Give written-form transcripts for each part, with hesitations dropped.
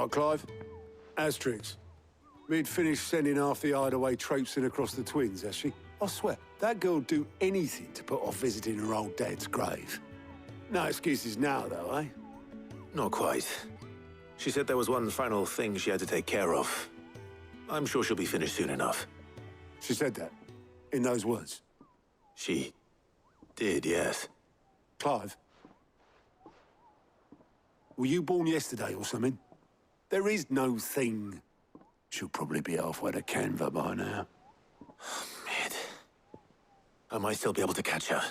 right, Clive? Asterix. Mid finished sending half the hideaway traipsing across the twins, has she? I swear, that girl'd do anything to put off visiting her old dad's grave. No excuses now, though, eh? Not quite. She said there was one final thing she had to take care of. I'm sure she'll be finished soon enough. She said that? In those words? She did, yes. Clive? Were you born yesterday or something? There is no thing. She'll probably be halfway to Canva by now. Mid. I might still be able to catch her.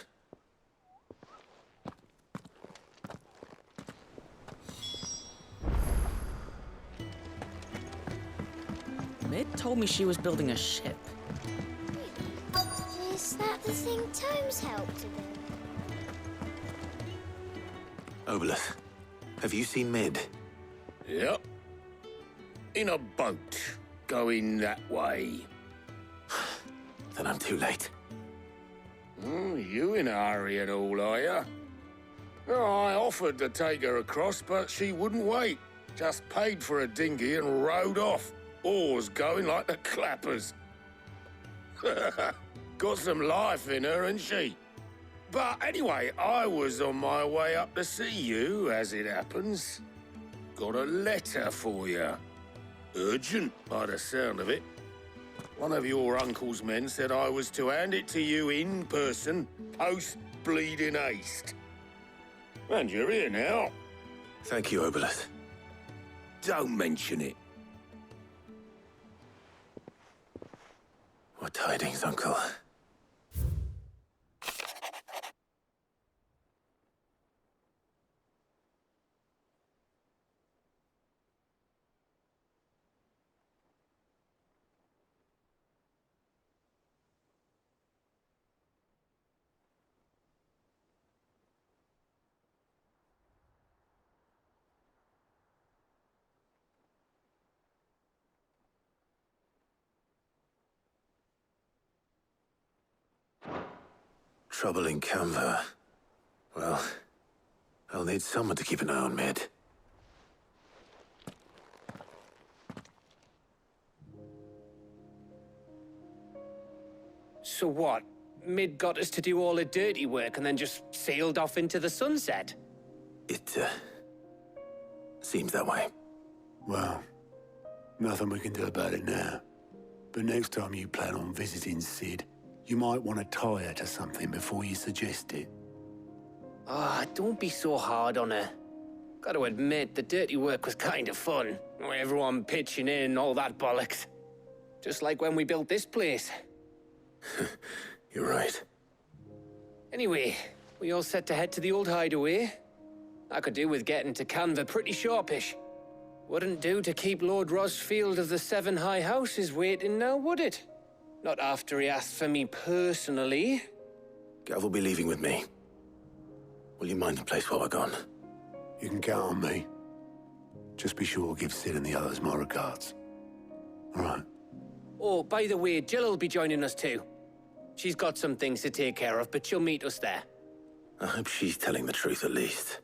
Mid told me she was building a ship. Is that the thing Tomes helped to do? Obelus, have you seen Mid? Yep. In a boat, going that way. Then I'm too late. You in a hurry and all, are you? Oh, I offered to take her across, but she wouldn't wait. Just paid for a dinghy and rowed off. Oars going like the clappers. Got some life in her, ain't she? But anyway, I was on my way up to see you, as it happens. Got a letter for you. Urgent, by the sound of it. One of your uncle's men said I was to hand it to you in person, post-bleeding haste. And you're here now. Thank you, Obelus. Don't mention it. What tidings, Uncle? Trouble in Canva. Well, I'll need someone to keep an eye on Mid. So what? Mid got us to do all the dirty work and then just sailed off into the sunset? It, seems that way. Well, nothing we can do about it now. But next time you plan on visiting Sid, you might want to tie her to something before you suggest it. Ah, don't be so hard on her. Gotta admit, the dirty work was kind of fun. Everyone pitching in and all that bollocks. Just like when we built this place. You're right. Anyway, we all set to head to the old hideaway. I could do with getting to Canva pretty sharpish. Wouldn't do to keep Lord Rosfield of the Seven High Houses waiting now, would it? Not after he asked for me personally. Gav will be leaving with me. Will you mind the place while we're gone? You can count on me. Just be sure to give Sid and the others my regards. All right. Oh, by the way, Jill will be joining us too. She's got some things to take care of, but she'll meet us there. I hope she's telling the truth at least.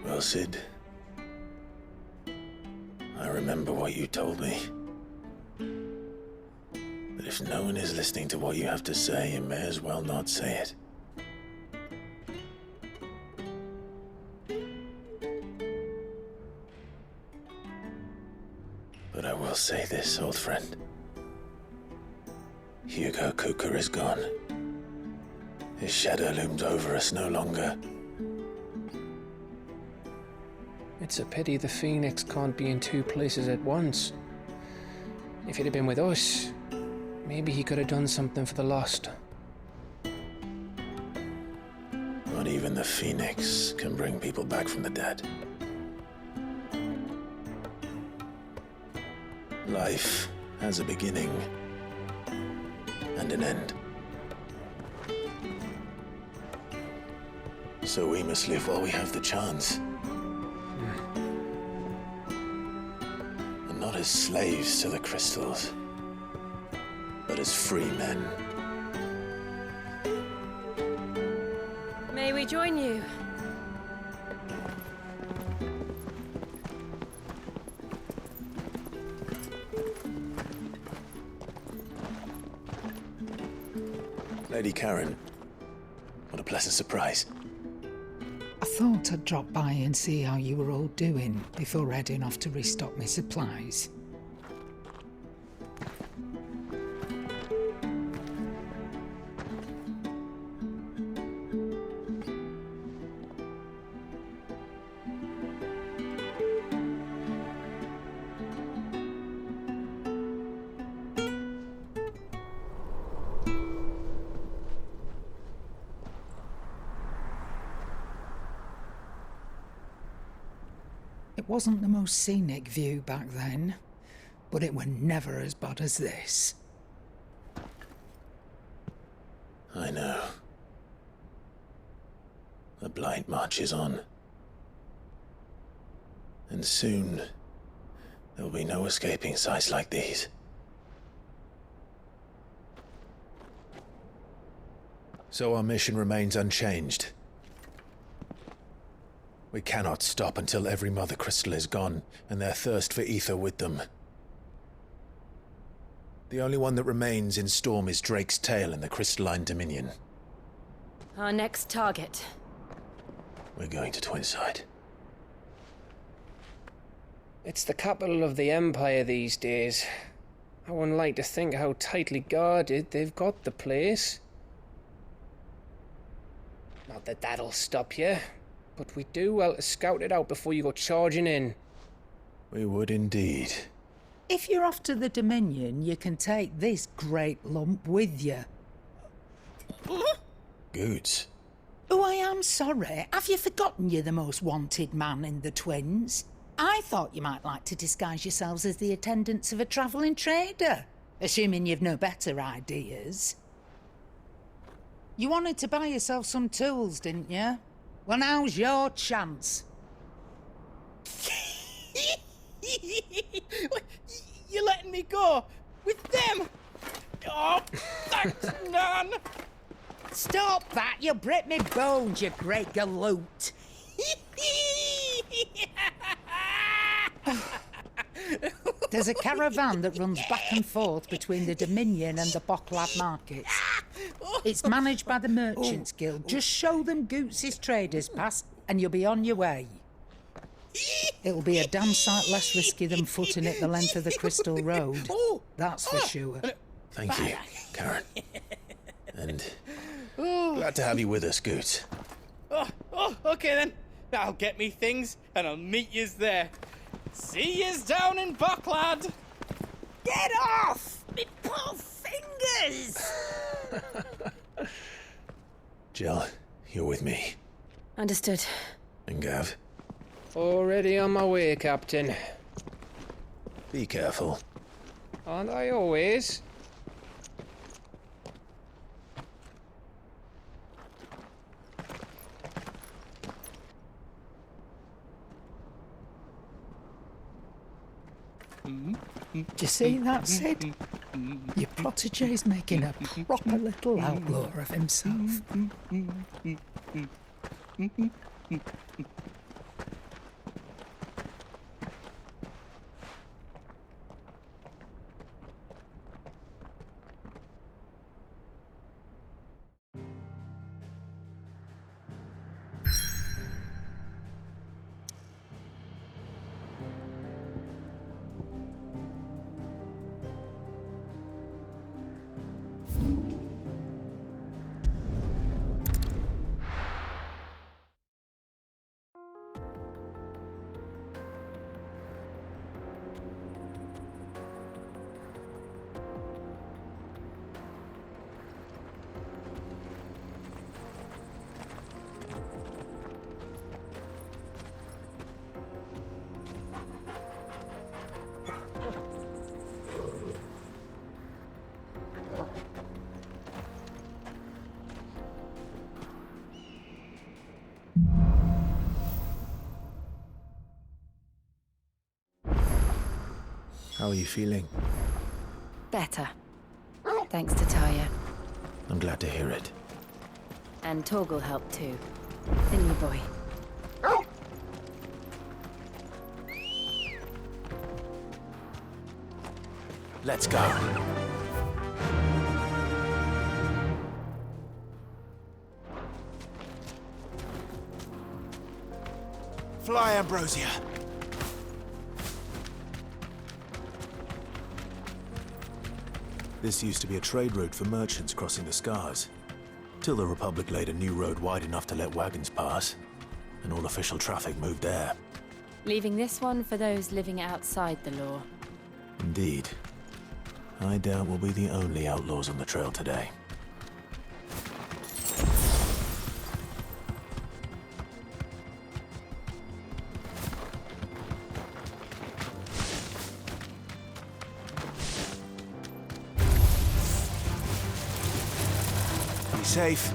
Well, Sid, I remember what you told me. But if no one is listening to what you have to say, you may as well not say it. But I will say this, old friend. Hugo Cooker is gone. His shadow looms over us no longer. It's a pity the Phoenix can't be in two places at once. If he'd have been with us, maybe he could have done something for the lost. Not even the Phoenix can bring people back from the dead. Life has a beginning and an end. So we must live while we have the chance. And not as slaves to the crystals, but as free men. May we join you? Lady Karen, what a pleasant surprise. I thought I'd drop by and see how you were all doing before heading off to restock my supplies. It wasn't the most scenic view back then, but it were never as bad as this. I know. The Blight marches on. And soon, there will be no escaping sights like these. So our mission remains unchanged. We cannot stop until every Mother Crystal is gone, and their thirst for ether with them. The only one that remains in Storm is Drake's Tail in the Crystalline Dominion. Our next target. We're going to Twinside. It's the capital of the Empire these days. I wouldn't like to think how tightly guarded they've got the place. Not that that'll stop you, but we do well to scout it out before you go charging in. We would indeed. If you're off to the Dominion, you can take this great lump with you. Goods. Oh, I am sorry. Have you forgotten you're the most wanted man in the Twins? I thought you might like to disguise yourselves as the attendants of a travelling trader, assuming you've no better ideas. You wanted to buy yourself some tools, didn't you? Well, now's your chance. You're letting me go? With them? Oh, thanks, Nan! Stop that! You'll break me bones, you great galoot! There's a caravan that runs back and forth between the Dominion and the Bocklad markets. It's managed by the Merchants Guild. Just show them Goots' traders pass and you'll be on your way. It'll be a damn sight less risky than footing it the length of the Crystal Road. That's for sure. Thank you, Karen. And glad to have you with us, Goots. Okay then. I'll get me things and I'll meet yous there. See yous down in Bocklad. Get off! Me poor fingers! Jill, you're with me. Understood. And Gav, Already on my way, Captain. be careful. Aren't I always? Do you see that, Sid? Your protege's making a proper little outlaw of himself. How are you feeling? Better. Thanks to Taya. I'm glad to hear it. And Torgal helped too. Didn't you, boy? Let's go. Fly, Ambrosia. This used to be a trade route for merchants crossing the Scars. Till the Republic laid a new road wide enough to let wagons pass, and all official traffic moved there. Leaving this one for those living outside the law. Indeed. I doubt we'll be the only outlaws on the trail today. Be safe.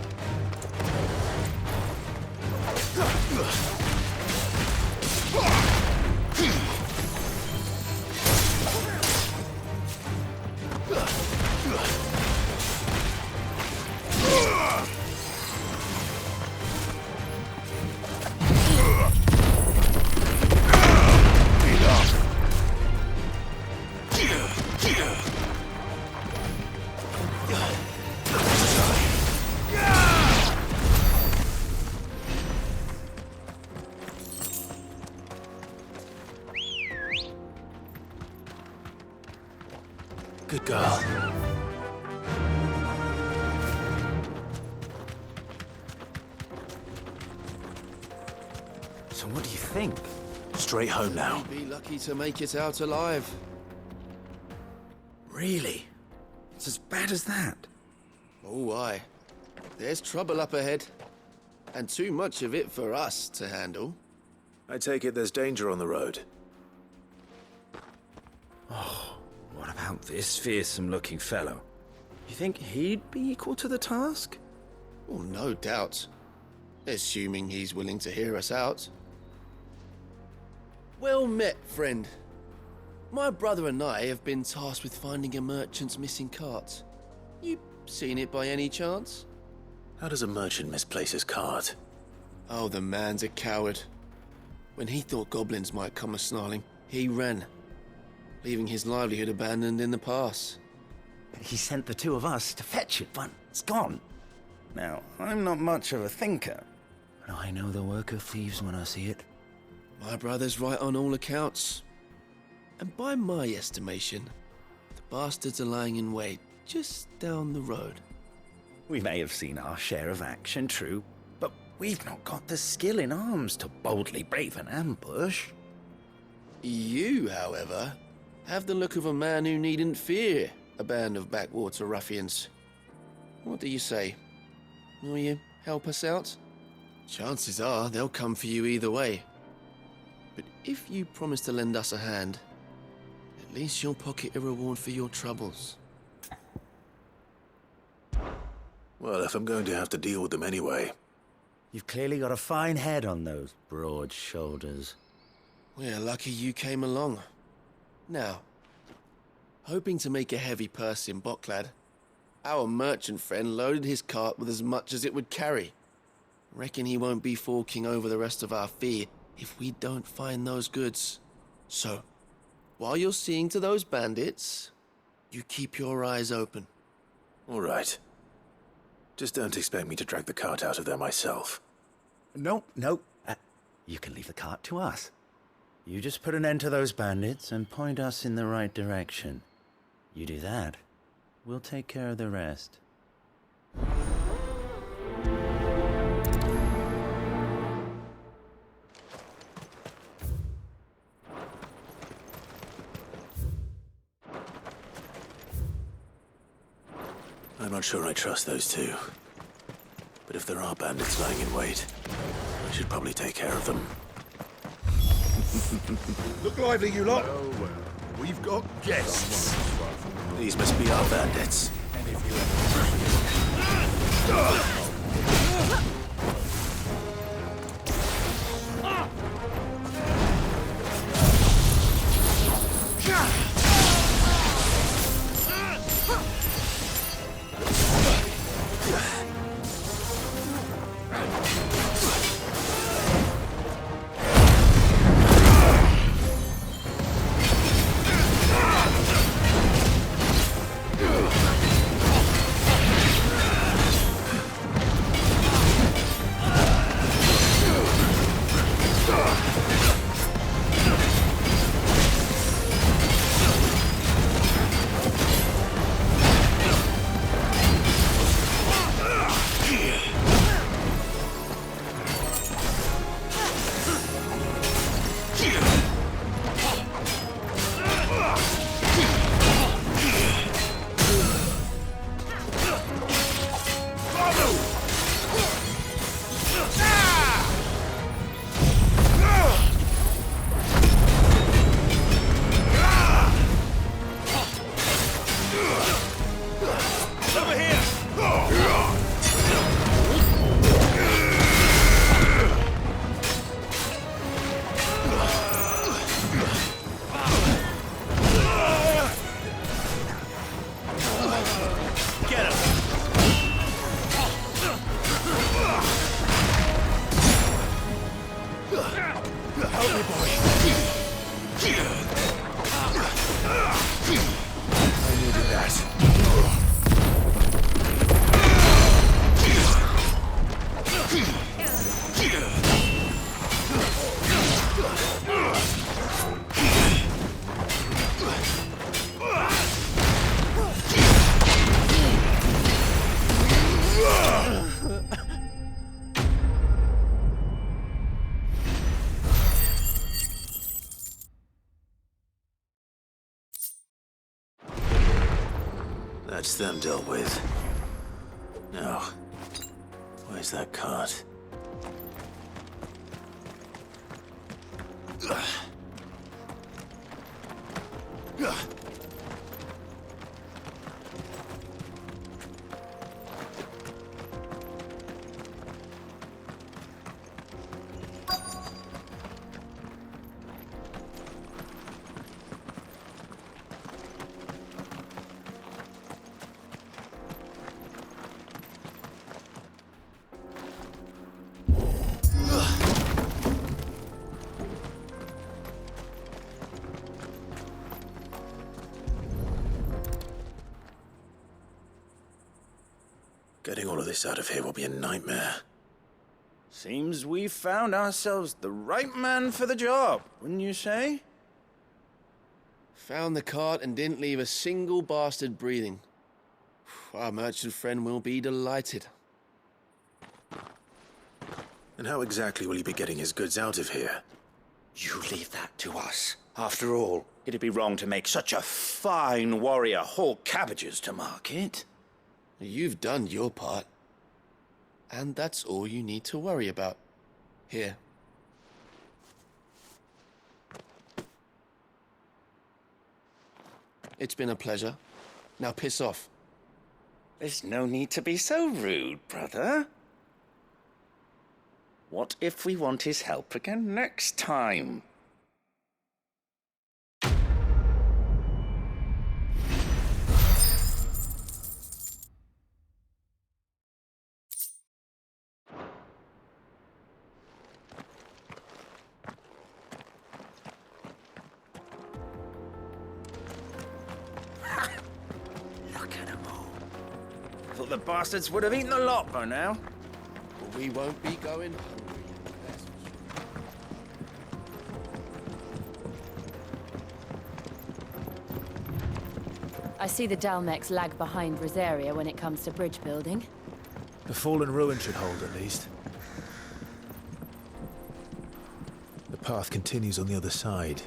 Good girl. So what do you think? Straight home now. Be lucky to make it out alive. Really? It's as bad as that? Oh, aye. There's trouble up ahead. And too much of it for us to handle. I take it there's danger on the road. What about this fearsome-looking fellow? You think he'd be equal to the task? Well, no doubt. Assuming he's willing to hear us out. Well met, friend. My brother and I have been tasked with finding a merchant's missing cart. You seen it by any chance? How does a merchant misplace his cart? Oh, the man's a coward. When he thought goblins might come a-snarling, he ran, leaving his livelihood abandoned in the pass. But he sent the two of us to fetch it, but it's gone. Now, I'm not much of a thinker, but I know the work of thieves when I see it. My brother's right on all accounts. And by my estimation, the bastards are lying in wait just down the road. We may have seen our share of action, true, but we've not got the skill in arms to boldly brave an ambush. You, however, have the look of a man who needn't fear a band of backwater ruffians. What do you say? Will you help us out? Chances are they'll come for you either way. But if you promise to lend us a hand, at least you'll pocket a reward for your troubles. Well, if I'm going to have to deal with them anyway. You've clearly got a fine head on those broad shoulders. We're lucky you came along. Now, hoping to make a heavy purse in Boklad, our merchant friend loaded his cart with as much as it would carry. Reckon he won't be forking over the rest of our fee if we don't find those goods. So, while you're seeing to those bandits, you keep your eyes open. All right. Just don't expect me to drag the cart out of there myself. No. You can leave the cart to us. You just put an end to those bandits and point us in the right direction. You do that, we'll take care of the rest. I'm not sure I trust those two. But if there are bandits lying in wait, I should probably take care of them. Look lively, you lot. We've got guests. These must be our bandits. me, boy. I needed that. That's them dealt with. Now, where's that cart? Getting all of this out of here will be a nightmare. Seems we've found ourselves the right man for the job, wouldn't you say? Found the cart and didn't leave a single bastard breathing. Our merchant friend will be delighted. And how exactly will he be getting his goods out of here? You leave that to us. After all, it'd be wrong to make such a fine warrior haul cabbages to market. You've done your part. And that's all you need to worry about. Here. It's been a pleasure. Now piss off. There's no need to be so rude, brother. What if we want his help again next time? Thought the bastards would have eaten the lot by now. But we won't be going hungry. I see the Dalmex lag behind Rosaria when it comes to bridge building. The fallen ruin should hold, at least. The path continues on the other side.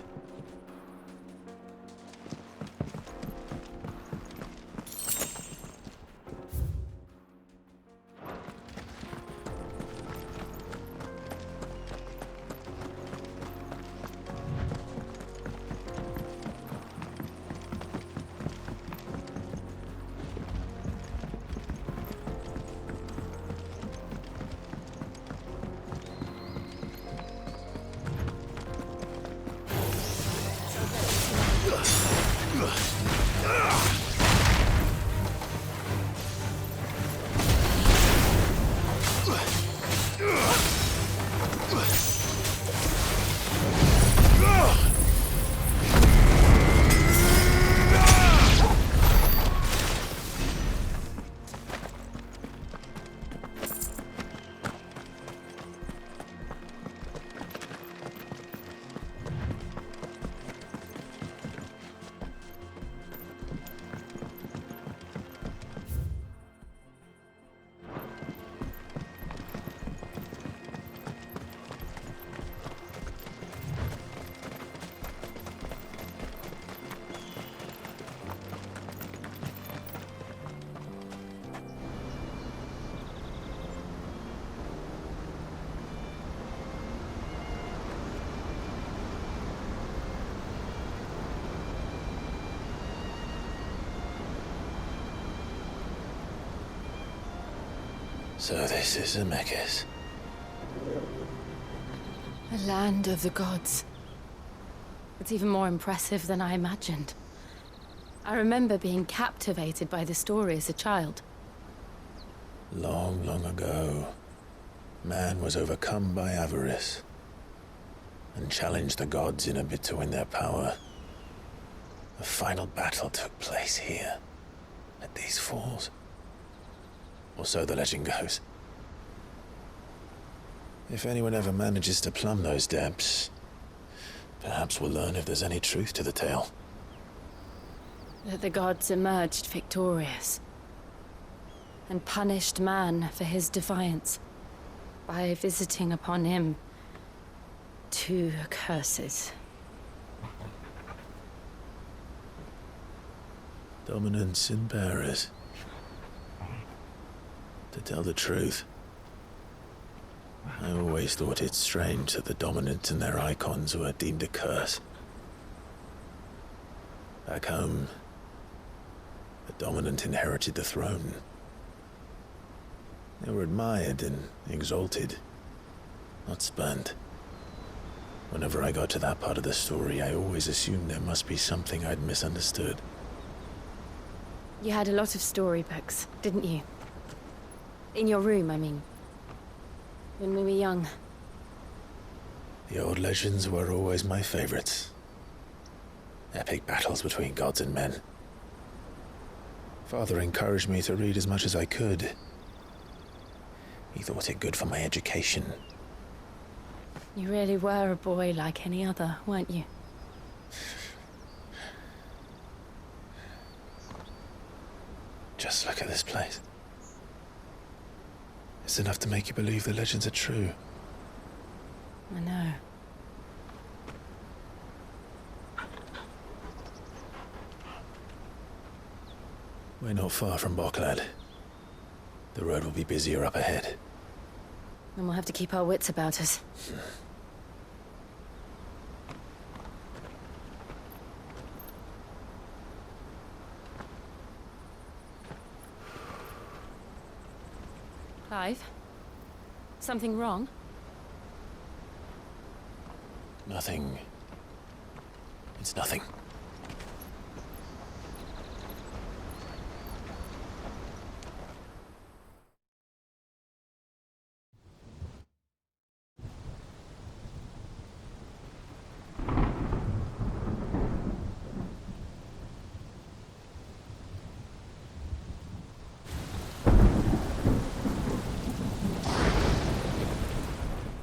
So this is Zemeckis. A land of the gods. It's even more impressive than I imagined. I remember being captivated by the story as a child. Long, long ago, man was overcome by avarice. and challenged the gods in a bid to win their power. The final battle took place here, at these falls. Or so the legend goes. If anyone ever manages to plumb those depths, perhaps we'll learn if there's any truth to the tale. That the gods emerged victorious and punished man for his defiance by visiting upon him 2 curses. Dominance and bearers. To tell the truth, I always thought it strange that the dominant and their icons were deemed a curse. Back home, the dominant inherited the throne. They were admired and exalted, not spurned. Whenever I got to that part of the story, I always assumed there must be something I'd misunderstood. You had a lot of storybooks, didn't you? In your room, I mean. When we were young. The old legends were always my favorites. Epic battles between gods and men. Father encouraged me to read as much as I could. He thought it good for my education. You really were a boy like any other, weren't you? Just look at this place. It's enough to make you believe the legends are true. I know. We're not far from Boklad. The road will be busier up ahead. And we'll have to keep our wits about us. Clive? Something wrong? Nothing. It's nothing.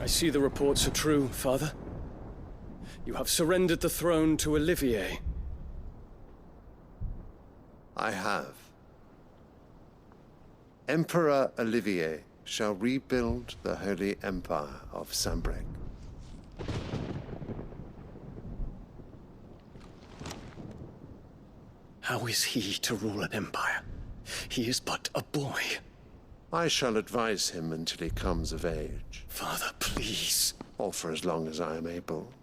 I see the reports are true, Father. You have surrendered the throne to Olivier. I have. Emperor Olivier shall rebuild the Holy Empire of Sanbreque. How is he to rule an empire? He is but a boy. I shall advise him until he comes of age. Father, please. Or for as long as I am able.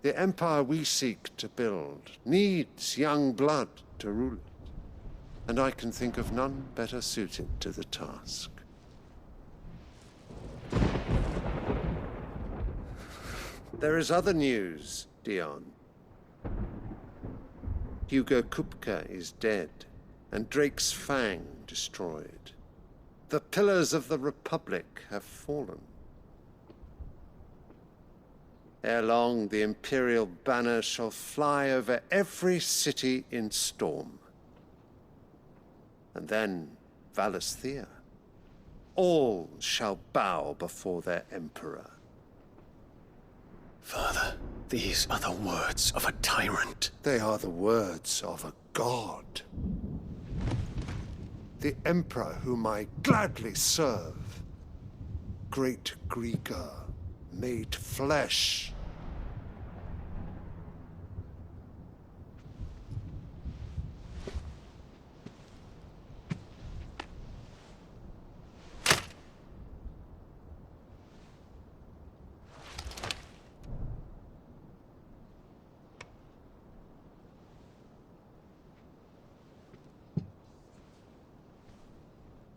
The empire we seek to build needs young blood to rule it, and I can think of none better suited to the task. There is other news, Dion. Hugo Kupka is dead, and Drake's Fang destroyed. The pillars of the Republic have fallen. Ere long, the Imperial banner shall fly over every city in storm. And then, Valisthea. All shall bow before their Emperor. Father, these are the words of a tyrant. They are the words of a god. The Emperor whom I gladly serve. Great Greeker, made flesh.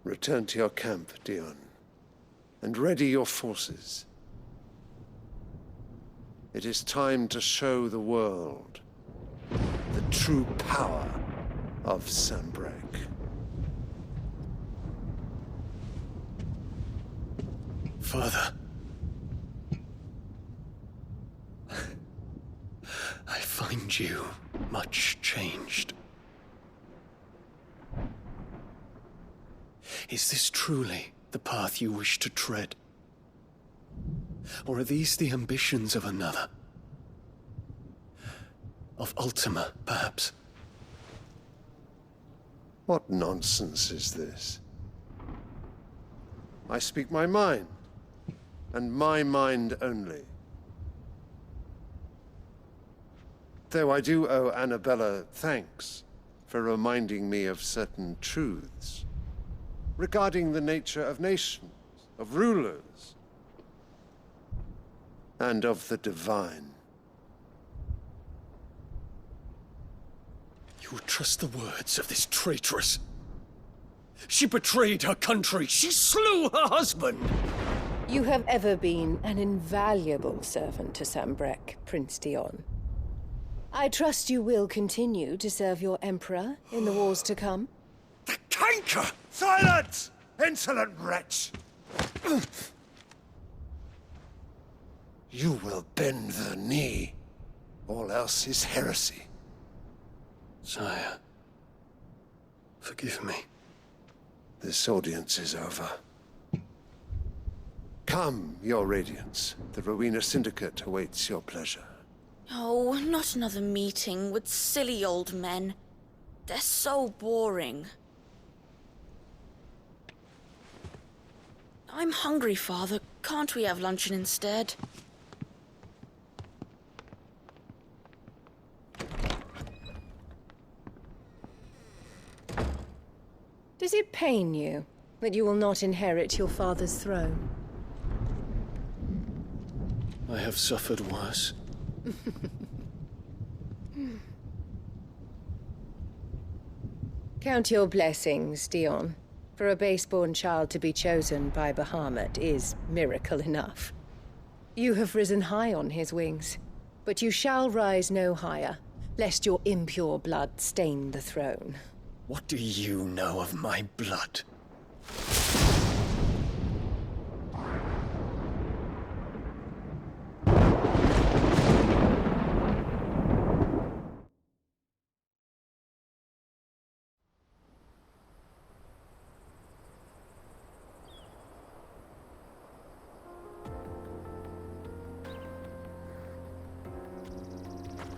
Return to your camp, Dion, and ready your forces. It is time to show the world the true power of Sanbreque. Father. I find you much changed. Is this truly the path you wish to tread? Or are these the ambitions of another? Of Ultima, perhaps? What nonsense is this? I speak my mind, and my mind only. Though I do owe Annabella thanks for reminding me of certain truths regarding the nature of nations, of rulers, and of the divine. You would trust the words of this traitress? She betrayed her country. She slew her husband. You have ever been an invaluable servant to Sambrek, Prince Dion. I trust you will continue to serve your emperor in the wars to come. The canker! Silence! Insolent wretch! You will bend the knee. All else is heresy. Sire, forgive me. This audience is over. Come, your radiance. The Rowena Syndicate awaits your pleasure. Oh, not another meeting with silly old men. They're so boring. I'm hungry, Father. Can't we have luncheon instead? Does it pain you that you will not inherit your father's throne? I have suffered worse. Count your blessings, Dion. For a base-born child to be chosen by Bahamut is miracle enough. You have risen high on his wings, but you shall rise no higher, lest your impure blood stain the throne. What do you know of my blood?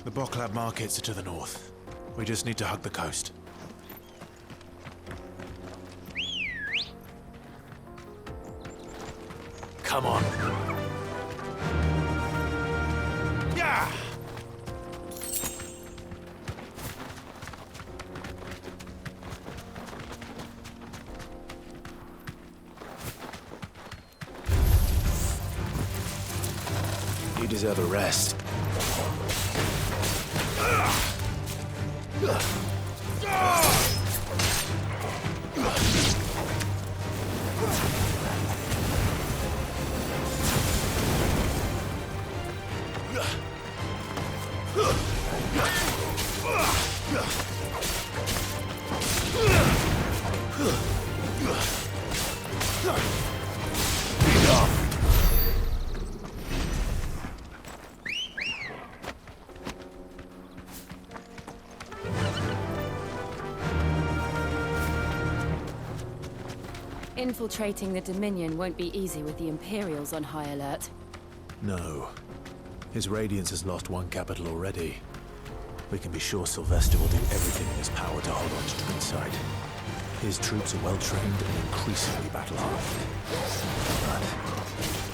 The Boklab markets are to the north. We just need to hug the coast. Come on. Yeah! You deserve a rest. Infiltrating the Dominion won't be easy with the Imperials on high alert. No. His Radiance has lost one capital already. We can be sure Sylvester will do everything in his power to hold on to Twinside. His troops are well-trained and increasingly battle-hardened.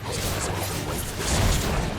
But as long as I can wait for the siege to end.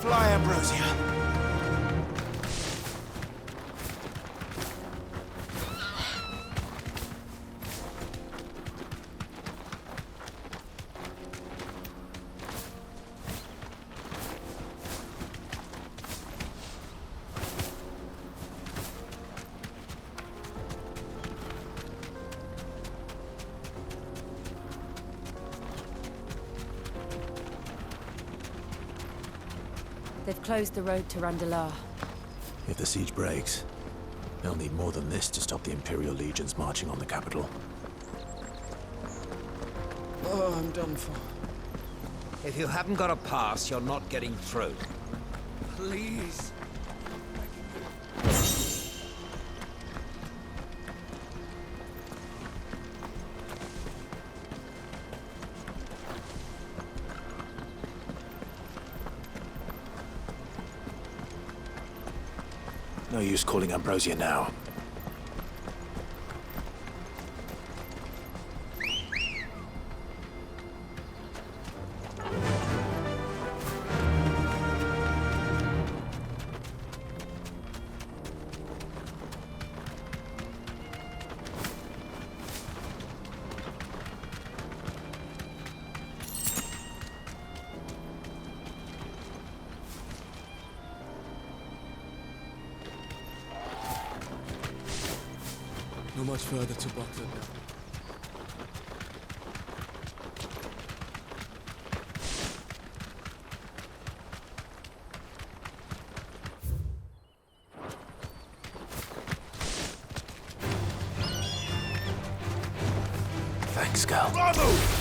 Fly, Ambrosia. They've closed the road to Randalar. If the siege breaks, they'll need more than this to stop the Imperial legions marching on the capital. Oh, I'm done for. If you haven't got a pass, you're not getting through. Please. No use calling Ambrosia now. Not much further to Buckland now. Thanks, Gal. Bravo!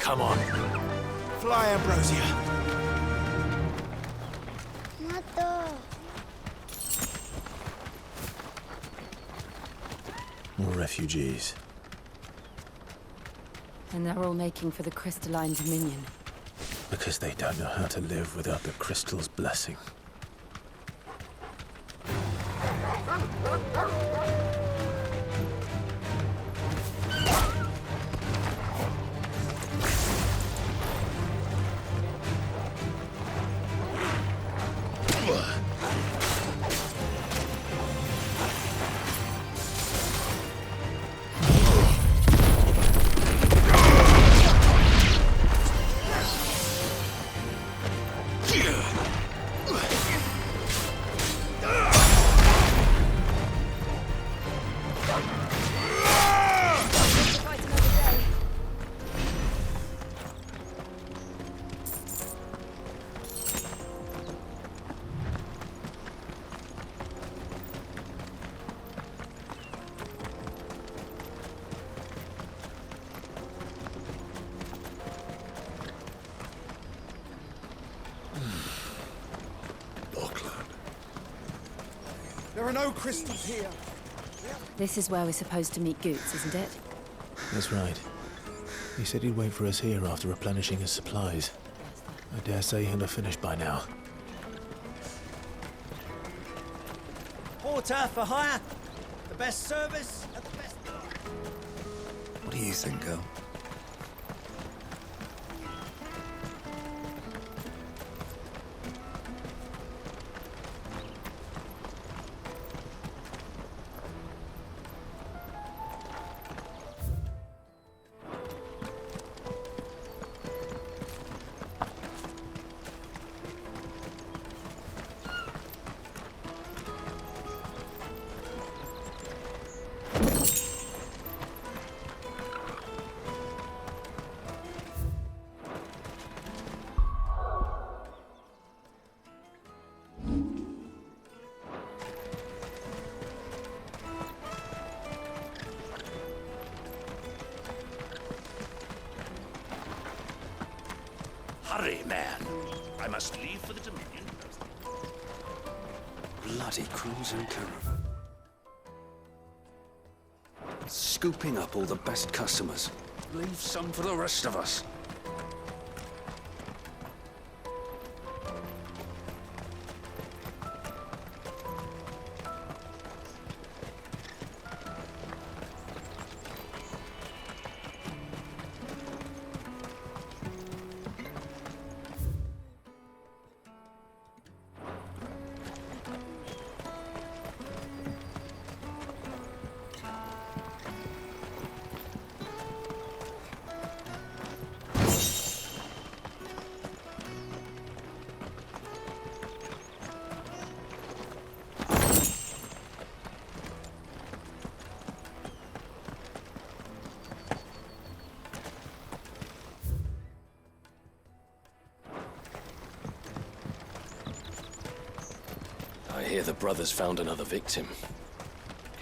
Come on. Fly, Ambrosia. Mother. More refugees. And they're all making for the crystalline dominion. Because they don't know how to live without the crystal's blessing. There are no crystals here. This is where we're supposed to meet Goots, isn't it? That's right. He said he'd wait for us here after replenishing his supplies. I dare say he'll have finished by now. Porter for hire. The best service at the best. What do you think, girl? Hurry, man. I must leave for the Dominion. Bloody crimson caravan. Scooping up all the best customers. Leave some for the rest of us. I hear the brothers found another victim.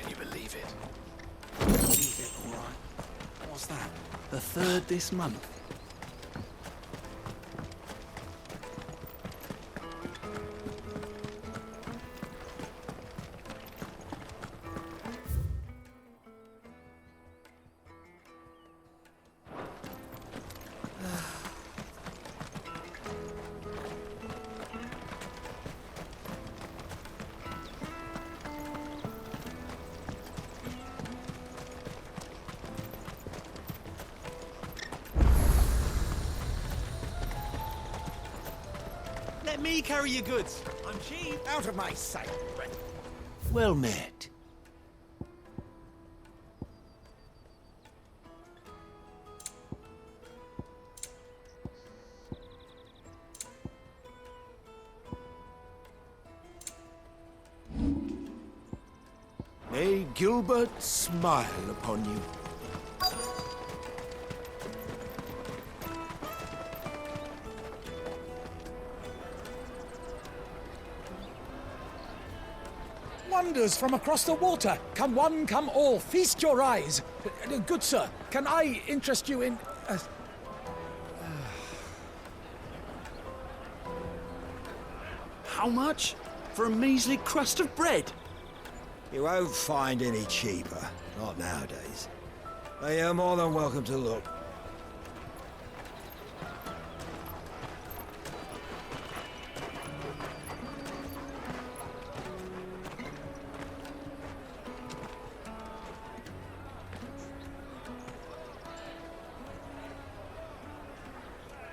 Can you believe it? Believe it, all right. What's that? The third this month? Let me carry your goods. I'm cheap. Out of my sight. Well met. May Gilbert smile upon you. Wonders from across the water. Come one, come all. Feast your eyes. Good sir, can I interest you in... How much? For a measly crust of bread? You won't find any cheaper. Not nowadays. But you're more than welcome to look.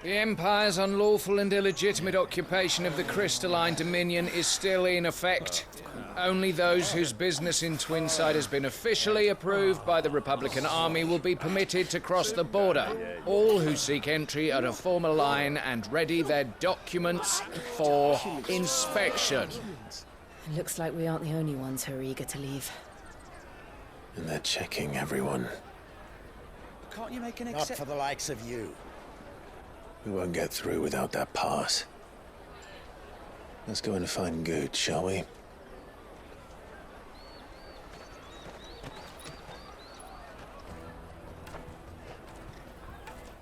The Empire's unlawful and illegitimate occupation of the crystalline dominion is still in effect. Only those whose business in Twinside has been officially approved by the Republican Army will be permitted to cross the border. All who seek entry are to form a line and ready their documents for inspection. It looks like we aren't the only ones who are eager to leave. And they're checking everyone. Can't you make an exception? Not for the likes of you. We won't get through without that pass. Let's go in and find Good, shall we?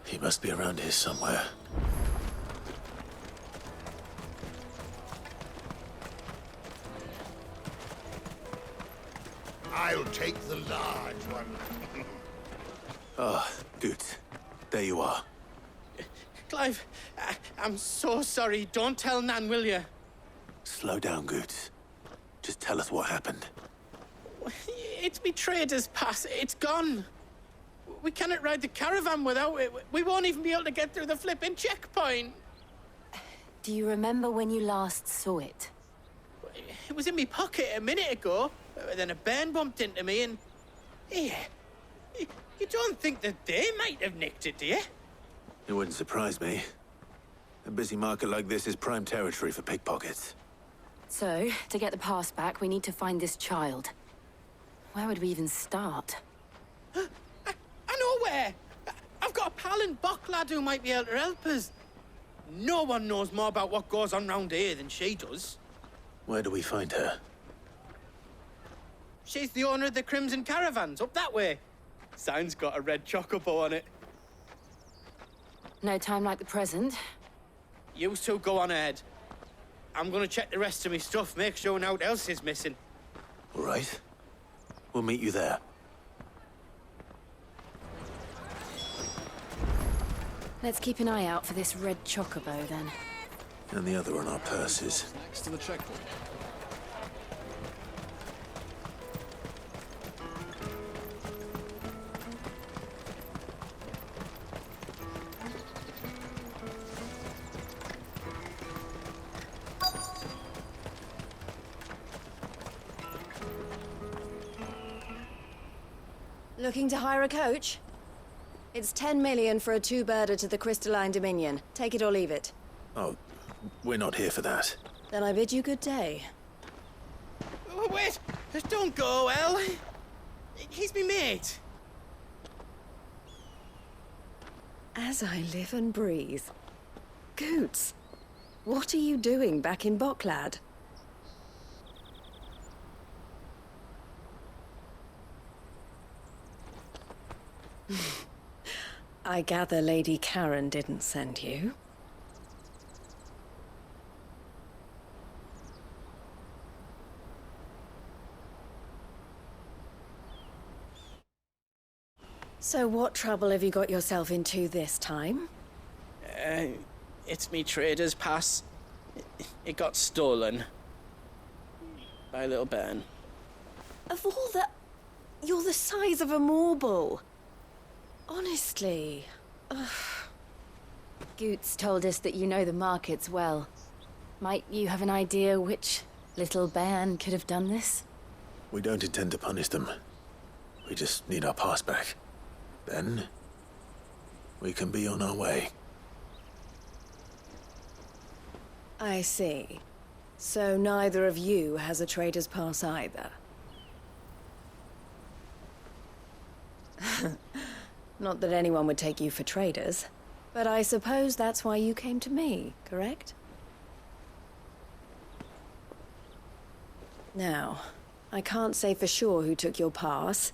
He must be around here somewhere. I'll take the large one. Ah, Good. There you are. Clive, I'm so sorry. Don't tell Nan, will you? Slow down, Good. Just tell us what happened. It's me trader's pass. It's gone. We cannot ride the caravan without it. We won't even be able to get through the flipping checkpoint. Do you remember when you last saw it? It was in my pocket a minute ago. Then a bairn bumped into me and... Yeah. You don't think that they might have nicked it, do you? It wouldn't surprise me. A busy market like this is prime territory for pickpockets. So, to get the pass back, we need to find this child. Where would we even start? I know where! I've got a pal in Bocklad who might be able to help us. No one knows more about what goes on round here than she does. Where do we find her? She's the owner of the Crimson Caravans, up that way. Sign's got a red chocobo on it. No time like the present. You two go on ahead. I'm gonna check the rest of my stuff, make sure nothing else is missing. All right. We'll meet you there. Let's keep an eye out for this red chocobo, then. And the other on our purses. Next to the checkpoint. Looking to hire a coach? It's 10 million for a two-birder to the Crystalline Dominion. Take it or leave it. Oh, we're not here for that. Then I bid you good day. Wait! Don't go, El. He's me mate. As I live and breathe. Goots, what are you doing back in Bocklad? I gather Lady Karen didn't send you. So what trouble have you got yourself into this time? It's me trader's pass. It got stolen. By a little bairn. Of all the... You're the size of a marble. Honestly. Ugh. Goots told us that you know the markets well. Might you have an idea which little bairn could have done this? We don't intend to punish them. We just need our pass back. Then, we can be on our way. I see. So neither of you has a trader's pass either. Not that anyone would take you for traders, but I suppose that's why you came to me, correct? Now, I can't say for sure who took your pass,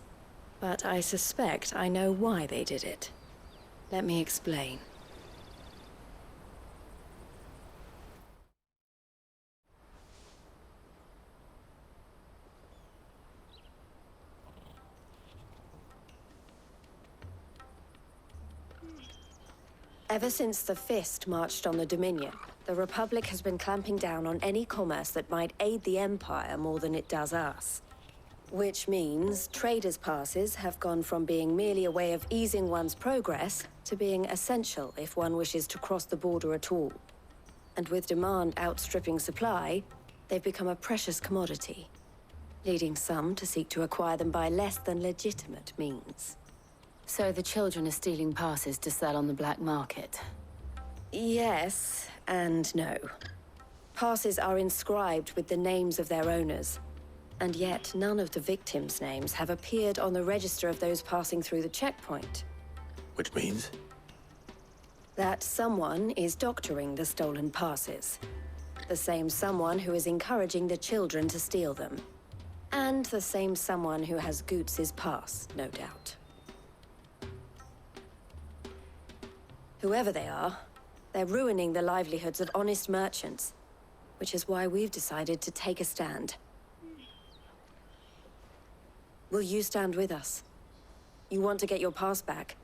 but I suspect I know why they did it. Let me explain. Ever since the Fist marched on the Dominion, the Republic has been clamping down on any commerce that might aid the Empire more than it does us. Which means traders' passes have gone from being merely a way of easing one's progress to being essential if one wishes to cross the border at all. And with demand outstripping supply, they've become a precious commodity, leading some to seek to acquire them by less than legitimate means. So the children are stealing passes to sell on the black market? Yes, and no. Passes are inscribed with the names of their owners, and yet none of the victims' names have appeared on the register of those passing through the checkpoint. Which means? That someone is doctoring the stolen passes. The same someone who is encouraging the children to steal them. And the same someone who has Goots's pass, no doubt. Whoever they are, they're ruining the livelihoods of honest merchants, which is why we've decided to take a stand. Will you stand with us? You want to get your pass back,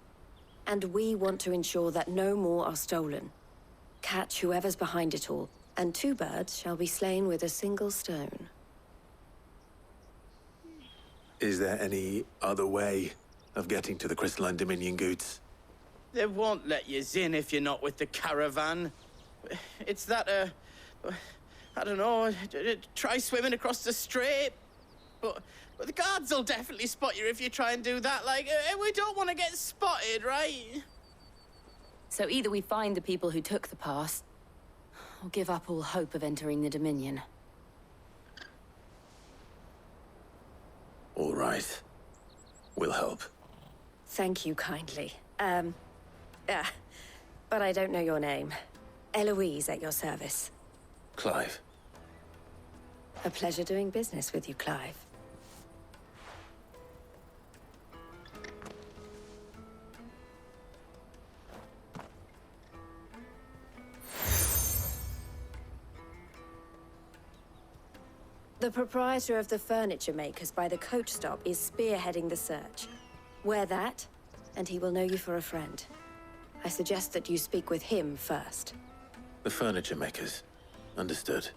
and we want to ensure that no more are stolen. Catch whoever's behind it all, and 2 birds shall be slain with a single stone. Is there any other way of getting to the Crystalline Dominion Goods? They won't let you in if you're not with the caravan. It's that, I don't know, try swimming across the strait. But the guards will definitely spot you if you try and do that. Like, we don't want to get spotted, right? So either we find the people who took the pass, or give up all hope of entering the Dominion. All right. We'll help. Thank you kindly. But I don't know your name. Eloise at your service. Clive. A pleasure doing business with you, Clive. The proprietor of the furniture makers by the coach stop is spearheading the search. Wear that, and he will know you for a friend. I suggest that you speak with him first. The furniture makers. Understood.